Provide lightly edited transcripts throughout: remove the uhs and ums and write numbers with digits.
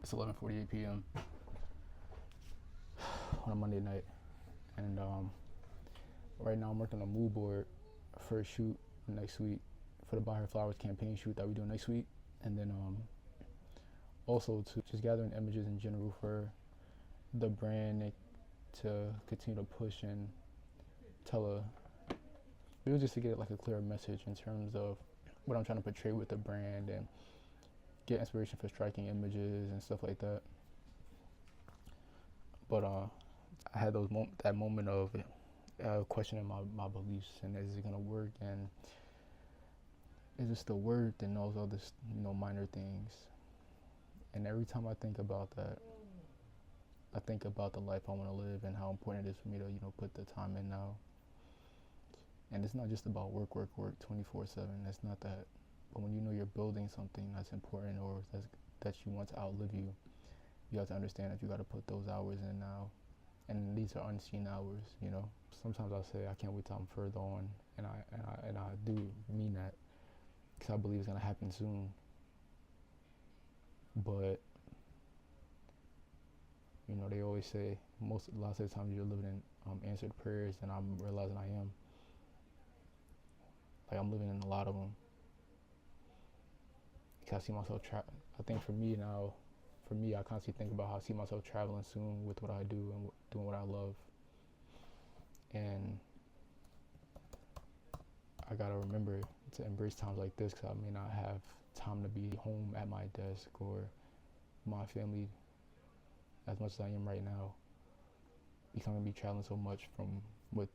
It's 11:48 p.m. on a Monday night, and right now I'm working on a mood board for a shoot next week for the Buy Her Flowers campaign shoot that we do next week, and then also to just gathering images in general for the brand to continue to push and tell it was just to get like a clear message in terms of what I'm trying to portray with the brand and get inspiration for striking images and stuff like that. But I had that moment of questioning my beliefs and is it gonna work and is it still worth and those other minor things. And every time I think about that, I think about the life I want to live and how important it is for me to put the time in now. And it's not just about work 24/7. That's not that. But when you know you're building something that's important or that you want to outlive you, you have to understand that you got to put those hours in now. And these are unseen hours. Sometimes I say I can't wait till I'm further on, and I do mean that because I believe it's gonna happen soon. But they always say lots of the times you're living in answered prayers, and I'm realizing I am. Like I'm living in a lot of them. Because I see myself I think for me, I constantly think about how I see myself traveling soon with what I do and doing what I love. And I gotta remember to embrace times like this because I may not have time to be home at my desk or my family as much as I am right now because I'm gonna be traveling so much from what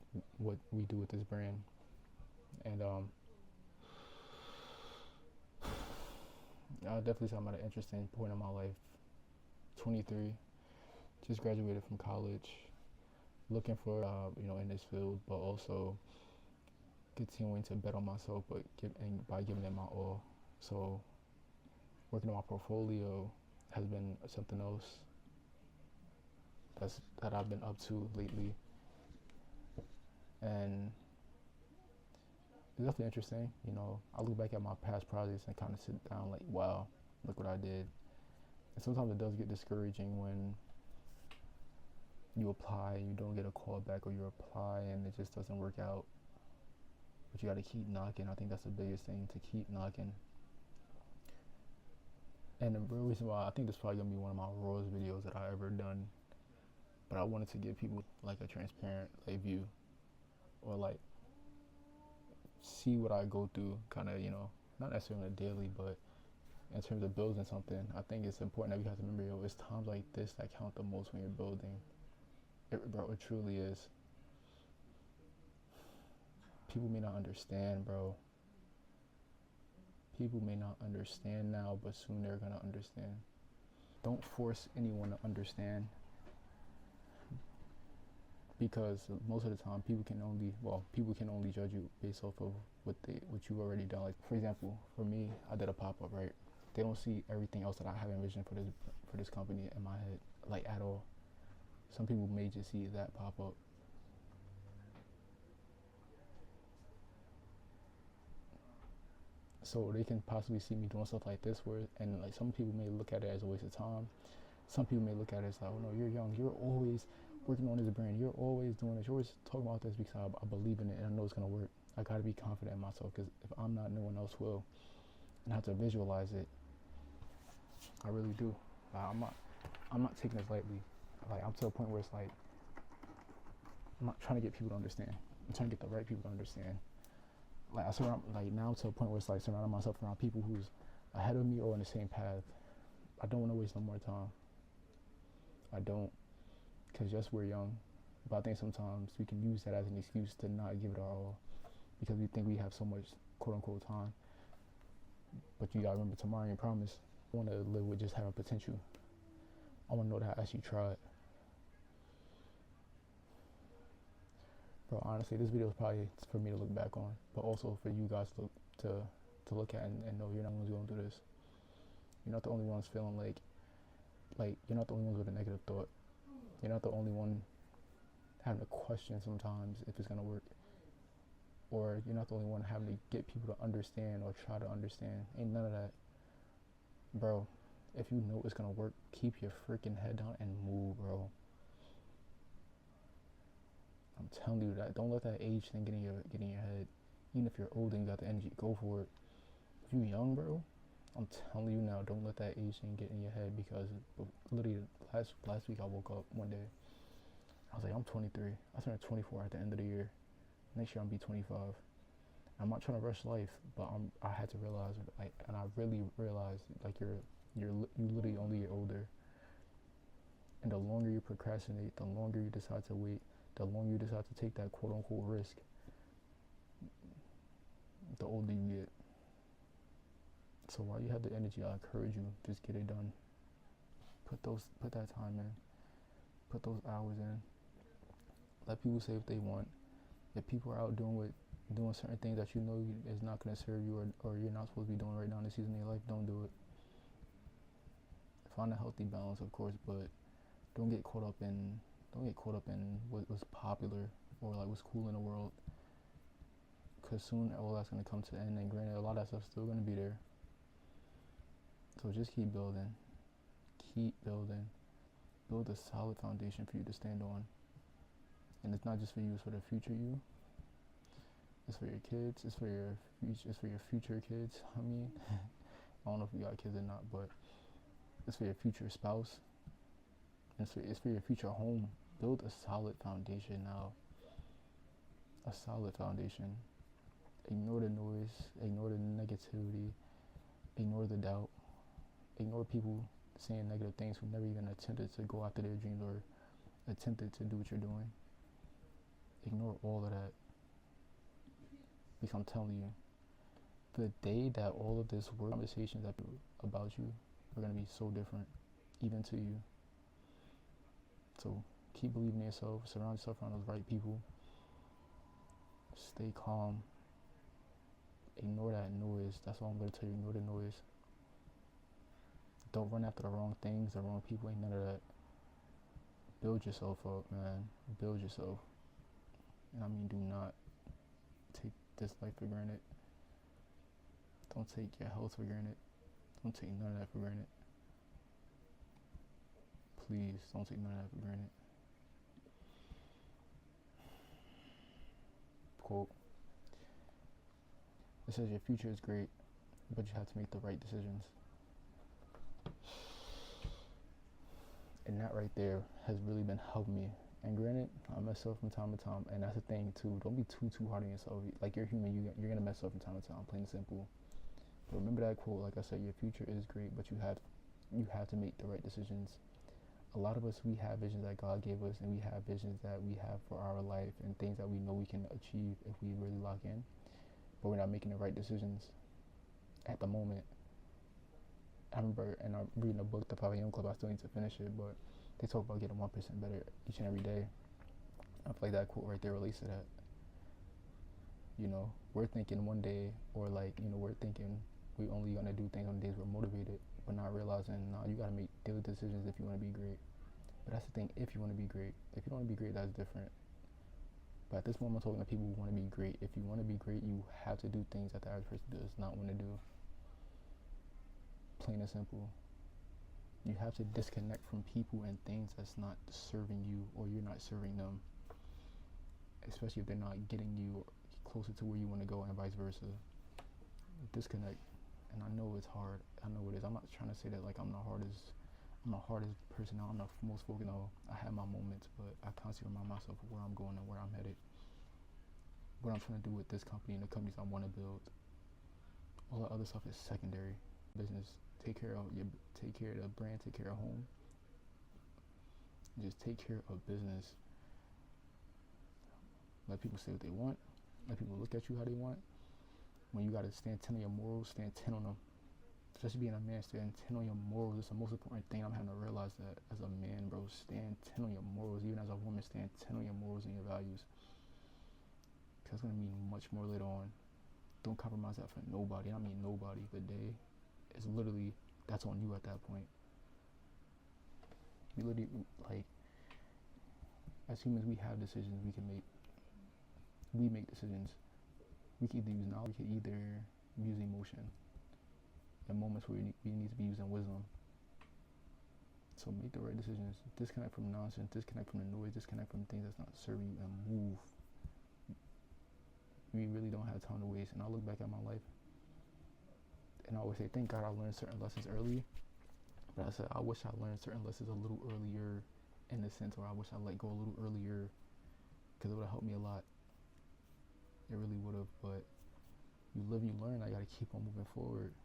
we do with this brand. And I'll definitely say I'm at an interesting point in my life. 23, just graduated from college, looking for in this field, but also continuing to bet on myself, but by giving it my all. So working on my portfolio has been something else that I've been up to lately, and it's definitely interesting. I look back at my past projects and kind of sit down like, wow, look what I did. And sometimes it does get discouraging when you apply and you don't get a call back, or you apply and it just doesn't work out. But you got to keep knocking. I think that's the biggest thing, to keep knocking. And the real reason why I think this is probably gonna be one of my rawest videos that I ever done, but I wanted to give people like a transparent view, or like see what I go through, kind of not necessarily on a daily, but in terms of building something. I think it's important that we have to remember, it's times like this that count the most when you're building. Bro, it truly is. People may not understand, bro. People may not understand now, but soon they're gonna understand. Don't force anyone to understand, because most of the time people can only judge you based off of what you've already done. Like for example, for me, I did a pop-up, right? They don't see everything else that I have envisioned for this company in my head, like at all. Some people may just see that pop-up. So they can possibly see me doing stuff like this, and like some people may look at it as a waste of time. Some people may look at it as like, oh no, you're young, you're always working on this brand, you're always doing this, you're always talking about this, because I believe in it and I know it's gonna work. I gotta be confident in myself, because if I'm not, no one else will. And I have to visualize it. I really do. I'm not taking this lightly. Like I'm to a point where it's like, I'm not trying to get people to understand. I'm trying to get the right people to understand. Like now to a point where it's like surrounding myself around people who's ahead of me or on the same path. I don't want to waste no more time. I don't, because yes, we're young, but I think sometimes we can use that as an excuse to not give it our all, because we think we have so much quote unquote time. But you gotta remember, tomorrow ain't promised. I want to live with just having potential. I want to know that I actually tried. Bro, honestly, this video is probably for me to look back on, but also for you guys to look at and know you're not the only ones going through this. You're not the only ones feeling like you're not the only ones with a negative thought. You're not the only one having to question sometimes if it's gonna work, or you're not the only one having to get people to understand or try to understand. Ain't none of that, bro. If you know it's gonna work, keep your freaking head down and move, bro. I'm telling you that. Don't let that age thing get in your head. Even if you're old and you got the energy, go for it. If you young, bro, I'm telling you now, don't let that age thing get in your head, because literally last week I woke up one day. I was like, I'm 23. I turned 24 at the end of the year. Next year I'm be 25. I'm not trying to rush life, but I had to realize, like, and I really realized, like, you literally only get older. And the longer you procrastinate, the longer you decide to wait, the longer you decide to take that quote unquote risk, the older you get. So while you have the energy, I encourage you, just get it done. Put that time in. Put those hours in. Let people say what they want. If people are out doing certain things that you know is not going to serve you, or you're not supposed to be doing right now in the season of your life, don't do it. Find a healthy balance, of course, but don't get caught up in what's popular or like what's cool in the world, because soon all that's going to come to an end. And granted, a lot of that stuff's still going to be there. So just keep building. Build a solid foundation for you to stand on. And it's not just for you, it's for the future you. It's for your kids, it's for your future kids. I mean, I don't know if you got kids or not, but it's for your future spouse. It's for your future home. Build a solid foundation now. A solid foundation. Ignore the noise, ignore the negativity, ignore the doubt, ignore people saying negative things who never even attempted to go after their dreams or attempted to do what you're doing. Ignore all of that. Because I'm telling you, the day that all of this word conversations about you are going to be so different, even to you. So keep believing in yourself. Surround yourself around those right people. Stay calm. Ignore that noise. That's all I'm going to tell you. Ignore the noise. Don't run after the wrong things, the wrong people. Ain't none of that. Build yourself up, man. Build yourself. And I mean, do not take this life for granted. Don't take your health for granted. Don't take none of that for granted. Please, don't take none of that for granted. Quote. It says your future is great, but you have to make the right decisions. And that right there has really been helping me. And granted, I mess up from time to time, and that's the thing too. Don't be too hard on yourself. Like, you're human, you're gonna mess up from time to time, plain and simple. But remember that quote. Like I said, your future is great, but you have to make the right decisions. A lot of us, we have visions that God gave us, and we have visions that we have for our life, and things that we know we can achieve if we really lock in. But we're not making the right decisions at the moment. I remember, and I'm reading a book, The 5 a.m. Club. I still need to finish it, but they talk about getting 1% better each and every day. I feel like that quote right there relates to that. You know, we're thinking one day, or like, you know, we're thinking we only gonna do things on days we're motivated, but not realizing, nah, you gotta make daily decisions if you wanna be great. But that's the thing, if you wanna be great. If you don't wanna be great, that's different. But at this moment, I'm talking to people who wanna be great. If you wanna be great, you have to do things that the average person does not wanna do. Plain and simple. You have to disconnect from people and things that's not serving you, or you're not serving them. Especially if they're not getting you closer to where you want to go, and vice versa. Disconnect. And I know it's hard. I know it is. I'm not trying to say that like I'm the hardest person now. I'm the most focused. No, I have my moments, but I constantly remind myself of where I'm going and where I'm headed. What I'm trying to do with this company and the companies I want to build. All the other stuff is secondary. Business. Take care of the brand, take care of home. Just take care of business. Let people say what they want. Let people look at you how they want. When you gotta stand 10 on your morals, stand 10 on them. Especially being a man, stand 10 on your morals. It's the most important thing. I'm having to realize that as a man, bro. Stand 10 on your morals. Even as a woman, stand 10 on your morals and your values. Because it's gonna mean much more later on. Don't compromise that for nobody. I mean nobody. The day is literally, that's on you at that point. You literally, like, As humans, we have decisions we can make. We make decisions. We can either use knowledge, we can either use emotion. At moments where we need to be using wisdom. So make the right decisions. Disconnect from nonsense. Disconnect from the noise. Disconnect from things that's not serving you, and move. We really don't have time to waste. And I look back at my life, and I always say, thank God I learned certain lessons early. But I said, I wish I learned certain lessons a little earlier, in the sense where I wish I let go a little earlier, because it would have helped me a lot. It really would have. But you live, you learn. I gotta keep on moving forward.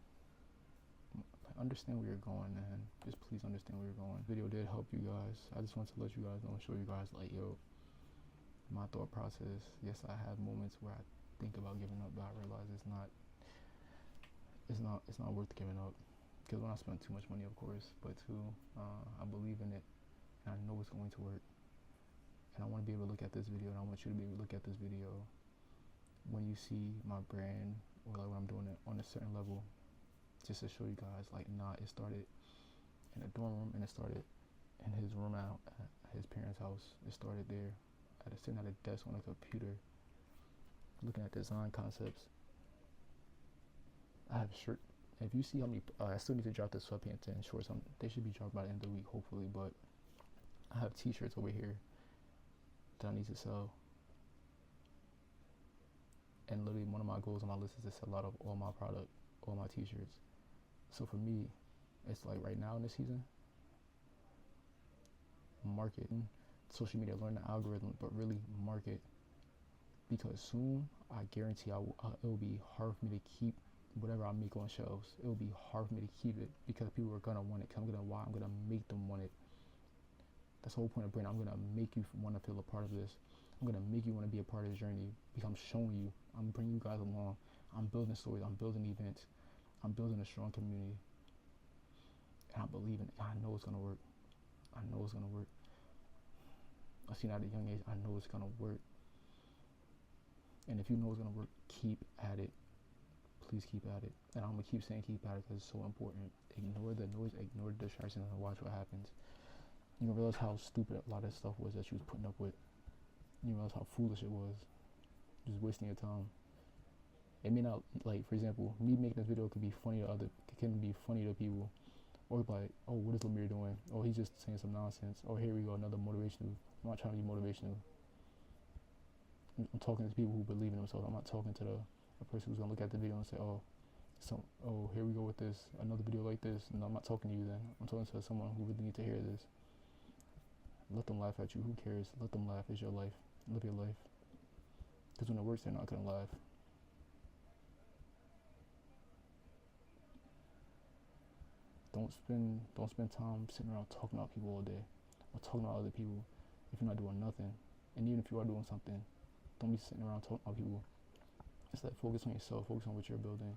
Understand where you're going, man. Just please understand where you're going. Video did help you guys. I just want to let you guys know and show you guys, like, yo, my thought process. Yes, I have moments where I think about giving up, but I realize it's not worth giving up. Because when I spend too much money, of course, but too, I believe in it, and I know it's going to work. And I want to be able to look at this video, and I want you to be able to look at this video when you see my brand, or like when I'm doing it on a certain level, just to show you guys, like, nah, it started in a dorm room, and it started in his room out at his parents' house. It started there, sitting at a desk on a computer, looking at design concepts. I have a shirt. If you see how many, I still need to drop the sweatpants and shorts. They should be dropped by the end of the week, hopefully. But I have t-shirts over here that I need to sell. And literally one of my goals on my list is to sell out of all my product, all my t-shirts. So for me, it's like right now in this season, market, social media, learn the algorithm, but really market. Because soon, I guarantee it will be hard for me to keep whatever I make on shelves. It will be hard for me to keep it because people are gonna want it. I'm gonna make them want it. That's the whole point of brand. I'm gonna make you want to feel a part of this. I'm gonna make you want to be a part of this journey because I'm showing you. I'm bringing you guys along. I'm building stories. I'm building events. I'm building a strong community, and I believe in it. I know it's gonna work. I know it's gonna work. I've seen at a young age. I know it's gonna work. And if you know it's gonna work, keep at it. Please keep at it. And I'm gonna keep saying keep at it because it's so important. Ignore the noise. Ignore the distractions, and watch what happens. You don't realize how stupid a lot of stuff was that you was putting up with. You realize how foolish it was. Just wasting your time. It may not, like, for example, me making this video can be funny to people, or like, oh, what is Lemire doing? Oh, he's just saying some nonsense. Oh, here we go, another motivational. I'm not trying to be motivational. I'm talking to people who believe in themselves. I'm not talking to a person who's gonna look at the video and say, oh, here we go with this, another video like this. No, I'm not talking to you then. I'm talking to someone who really needs to hear this. Let them laugh at you. Who cares? Let them laugh. It's your life. Live your life. Because when it works, they're not gonna laugh. Don't spend time sitting around talking about people all day, or talking about other people if you're not doing nothing. And even if you are doing something, don't be sitting around talking about people. Instead, focus on yourself. Focus on what you're building.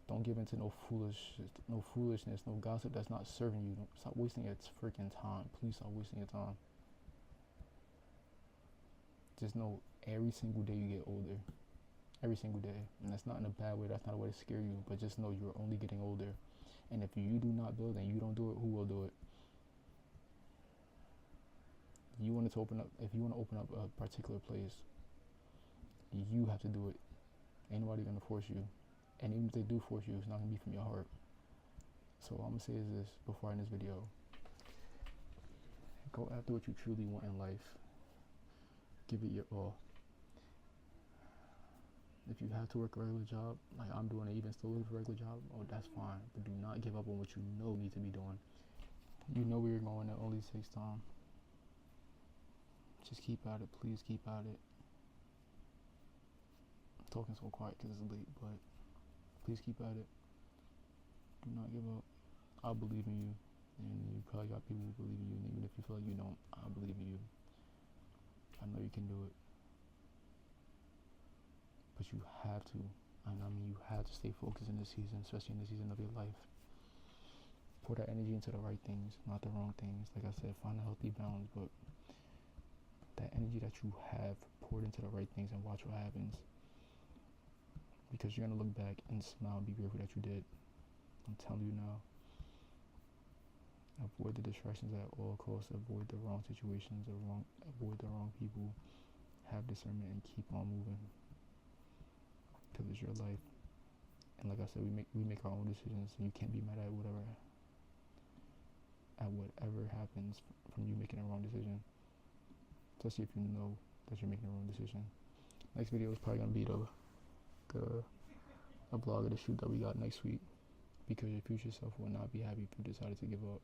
Don't give into no foolishness, no gossip that's not serving you. Stop wasting your freaking time. Please stop wasting your time. Just know every single day you get older. Every single day. And that's not in a bad way. That's not a way to scare you. But just know you're only getting older. And if you do not build and you don't do it, who will do it? If you want to open up a particular place, you have to do it. Ain't nobody gonna force you. And even if they do force you, it's not gonna be from your heart. So all I'm gonna say is this before I end this video. Go after what you truly want in life. Give it your all. If you have to work a regular job, like I'm doing, and even still looking for a regular job, oh, that's fine. But do not give up on what you know you need to be doing. You know where you're going. It only takes time. Just keep at it. Please keep at it. I'm talking so quiet because it's late, but please keep at it. Do not give up. I believe in you. And you probably got people who believe in you. And even if you feel like you don't, I believe in you. I know you can do it. But you have to. And I mean, you have to stay focused in this season, especially in this season of your life. Pour that energy into the right things, not the wrong things. Like I said, find a healthy balance, but that energy that you have, pour it into the right things and watch what happens. Because you're going to look back and smile and be grateful that you did. I'm telling you now. I avoid the distractions at all costs, avoid the wrong situations, avoid the wrong people, have discernment, and keep on moving, because it's your life. And like I said, we make our own decisions, and you can't be mad at whatever happens from you making a wrong decision, especially if you know that you're making a wrong decision. Next video is probably gonna be a vlog of the shoot that we got next week, because your future self will not be happy if you decided to give up.